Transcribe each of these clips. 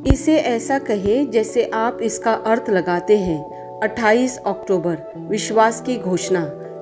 इसे ऐसा कहे जैसे आप इसका अर्थ लगाते हैं। 28 अक्टूबर, विश्वास की घोषणा।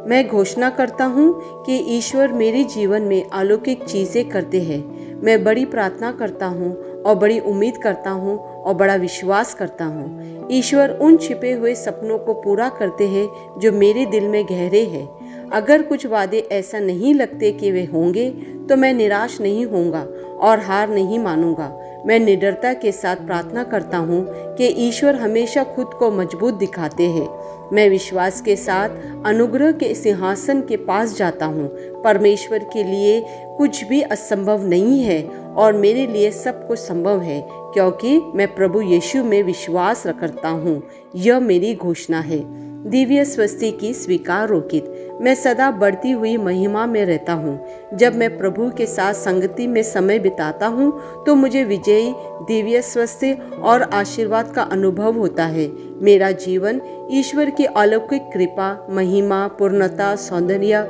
मैं घोषणा करता हूँ कि ईश्वर मेरे जीवन में अलौकिक चीज़ें करते हैं। मैं बड़ी प्रार्थना करता हूँ और बड़ी उम्मीद करता हूँ और बड़ा विश्वास करता हूँ। ईश्वर उन छिपे हुए सपनों को पूरा करते हैं जो मेरे दिल में गहरे हैं। अगर कुछ वादे ऐसा नहीं लगते कि वे होंगे, तो मैं निराश नहीं होऊंगा और हार नहीं मानूंगा। मैं निडरता के साथ प्रार्थना करता हूँ कि ईश्वर हमेशा खुद को मजबूत दिखाते हैं। मैं विश्वास के साथ अनुग्रह के सिंहासन के पास जाता हूँ। परमेश्वर के लिए कुछ भी असंभव नहीं है और मेरे लिए सब कुछ संभव है, क्योंकि मैं प्रभु यीशु में विश्वास करता हूँ। यह मेरी घोषणा है। दिव्य स्वस्ति की स्वीकार रोकित। मैं सदा बढ़ती हुई महिमा में रहता हूँ। जब मैं प्रभु के साथ संगति में समय बिताता हूँ तो मुझे विजयी, दिव्य स्वस्ति और आशीर्वाद का अनुभव होता है। मेरा जीवन ईश्वर की अलौकिक कृपा, महिमा, पूर्णता, सौंदर्य,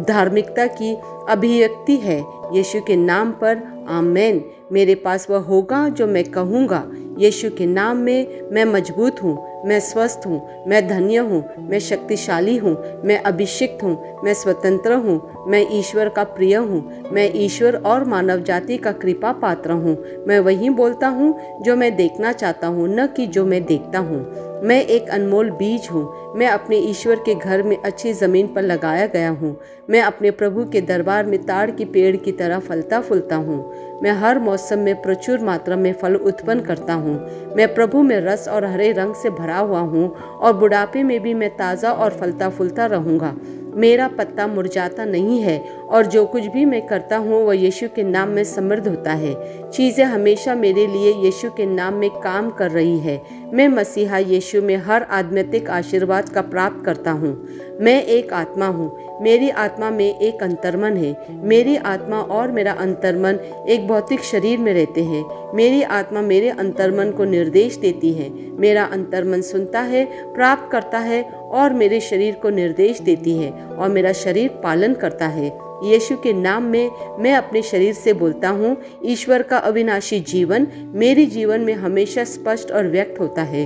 धार्मिकता की अभिव्यक्ति है। यीशु के नाम पर आमेन। मेरे पास वह होगा जो मैं कहूँगा। यीशु के नाम में मैं मजबूत हूँ, मैं स्वस्थ हूँ, मैं धन्य हूँ, मैं शक्तिशाली हूँ, मैं अभिषिक्त हूँ, मैं स्वतंत्र हूँ, मैं ईश्वर का प्रिय हूँ, मैं ईश्वर और मानव जाति का कृपा पात्र हूँ। मैं वही बोलता हूँ जो मैं देखना चाहता हूँ, न कि जो मैं देखता हूँ। मैं एक अनमोल बीज हूँ। मैं अपने ईश्वर के घर में अच्छी ज़मीन पर लगाया गया हूँ। मैं अपने प्रभु के दरबार में ताड़ की पेड़ की तरह फलता फूलता हूँ। मैं हर मौसम में प्रचुर मात्रा में फल उत्पन्न करता हूँ। मैं प्रभु में रस और हरे रंग से भरा हुआ हूँ और बुढ़ापे में भी मैं ताज़ा और फलता फूलता रहूँगा। मेरा पत्ता मुरझाता नहीं है और जो कुछ भी मैं करता हूँ वह यीशु के नाम में समृद्ध होता है। चीज़ें हमेशा मेरे लिए यीशु के नाम में काम कर रही है। मैं मसीहा यीशु में हर आध्यात्मिक आशीर्वाद का प्राप्त करता हूँ। मैं एक आत्मा हूँ। मेरी आत्मा में एक अंतर्मन है। मेरी आत्मा और मेरा अंतर्मन एक भौतिक शरीर में रहते हैं। मेरी आत्मा मेरे अंतर्मन को निर्देश देती है। मेरा अंतर्मन सुनता है, प्राप्त करता है और मेरे शरीर को निर्देश देती है और मेरा शरीर पालन करता है। यीशु के नाम में मैं अपने शरीर से बोलता हूँ, ईश्वर का अविनाशी जीवन मेरे जीवन में हमेशा स्पष्ट और व्यक्त होता है।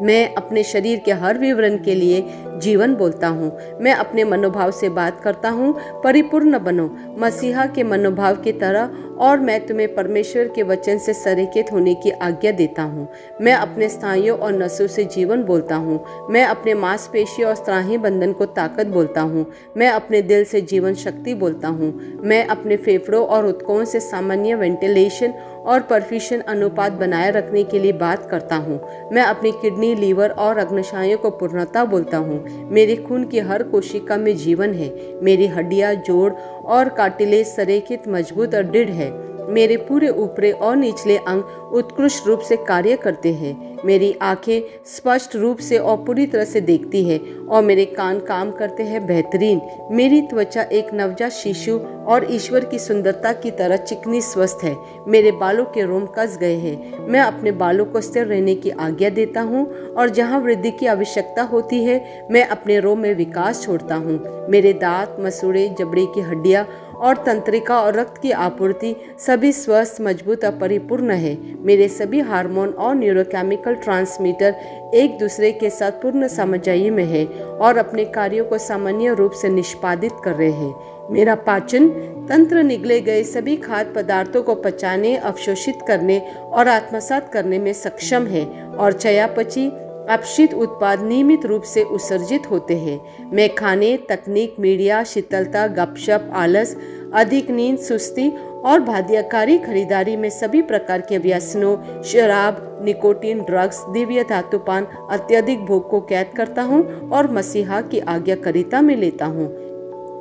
मैं अपने शरीर के हर विवरण के लिए जीवन बोलता हूँ। मैं अपने मनोभाव से बात करता हूँ, परिपूर्ण बनो मसीहा के मनोभाव की तरह, और मैं तुम्हें परमेश्वर के वचन से संरेखित होने की आज्ञा देता हूँ। मैं अपने स्नायुओं और नसों से जीवन बोलता हूँ। मैं अपने मांसपेशियों और स्नायु बंधन को ताकत बोलता हूँ। मैं अपने दिल से जीवन शक्ति बोलता हूँ। मैं अपने फेफड़ों और ऊतकों से सामान्य वेंटिलेशन और परफ्यूशन अनुपात बनाए रखने के लिए बात करता हूँ। मैं अपनी किडनी, लीवर और अग्नाशयों को पूर्णता बोलता हूँ। मेरे खून की हर कोशिका में जीवन है। मेरी हड्डियाँ, जोड़ और कार्टिलेज संरेखित, मजबूत और दृढ़ है। मेरे पूरे ऊपरी और निचले अंग उत्कृष्ट रूप से कार्य करते हैं। मेरी आंखें स्पष्ट रूप से और पूरी तरह से देखती है और मेरे कान काम करते हैं बेहतरीन। मेरी त्वचा एक नवजात शिशु और ईश्वर की सुंदरता की तरह चिकनी स्वस्थ है। मेरे बालों के रोम कस गए हैं। मैं अपने बालों को स्थिर रहने की आज्ञा देता हूँ और जहाँ वृद्धि की आवश्यकता होती है मैं अपने रोम में विकास छोड़ता हूँ। मेरे दांत, मसूड़े, जबड़े की हड्डियाँ और तंत्रिका और रक्त की आपूर्ति सभी स्वस्थ, मजबूत और परिपूर्ण है। मेरे सभी हार्मोन और न्यूरोकेमिकल ट्रांसमीटर एक दूसरे के साथ पूर्ण सामंजस्य में है और अपने कार्यों को सामान्य रूप से निष्पादित कर रहे हैं। मेरा पाचन तंत्र निगले गए सभी खाद्य पदार्थों को पचाने, अवशोषित करने और आत्मसात करने में सक्षम है और चयापचय अपशिष्ट उत्पाद नियमित रूप से उत्सर्जित होते हैं। मैं खाने, तकनीक, मीडिया, शीतलता, गपशप, आलस, अधिक नींद, सुस्ती और बाध्यकारी खरीदारी में सभी प्रकार के व्यसनों, शराब, निकोटीन, ड्रग्स, दिव्य धातुपान, अत्यधिक भोग को कैद करता हूँ और मसीहा की आज्ञाकारिता में लेता हूँ।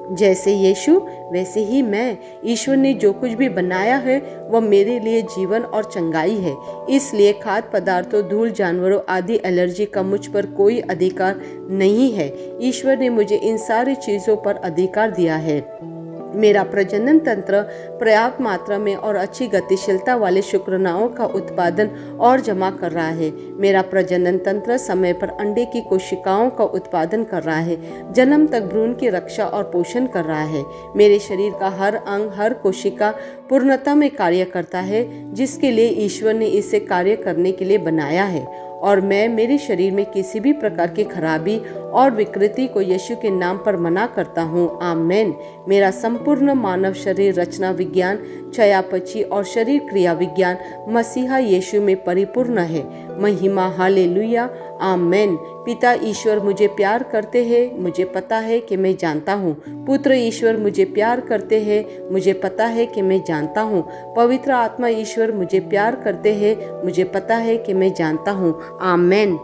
जैसे यीशु वैसे ही मैं। ईश्वर ने जो कुछ भी बनाया है वह मेरे लिए जीवन और चंगाई है। इसलिए खाद्य पदार्थों, धूल, जानवरों आदि एलर्जी का मुझ पर कोई अधिकार नहीं है। ईश्वर ने मुझे इन सारी चीजों पर अधिकार दिया है। मेरा प्रजनन तंत्र पर्याप्त मात्रा में और अच्छी गतिशीलता वाले शुक्राणुओं का उत्पादन और जमा कर रहा है। मेरा प्रजनन तंत्र समय पर अंडे की कोशिकाओं का उत्पादन कर रहा है, जन्म तक भ्रूण की रक्षा और पोषण कर रहा है। मेरे शरीर का हर अंग, हर कोशिका पूर्णता में कार्य करता है, जिसके लिए ईश्वर ने इसे कार्य करने के लिए बनाया है। और मैं मेरे शरीर में किसी भी प्रकार की खराबी और विकृति को यीशु के नाम पर मना करता हूँ। आमेन। मेरा संपूर्ण मानव शरीर रचना विज्ञान, चयापचय और शरीर क्रिया विज्ञान मसीहा यीशु में परिपूर्ण है। महिमा हालेलुया। आमेन। पिता ईश्वर मुझे प्यार करते हैं, मुझे पता है कि मैं जानता हूँ। पुत्र ईश्वर मुझे प्यार करते हैं, मुझे पता है कि मैं जानता हूँ। पवित्र आत्मा ईश्वर मुझे प्यार करते हैं, मुझे पता है कि मैं जानता हूँ। आमेन।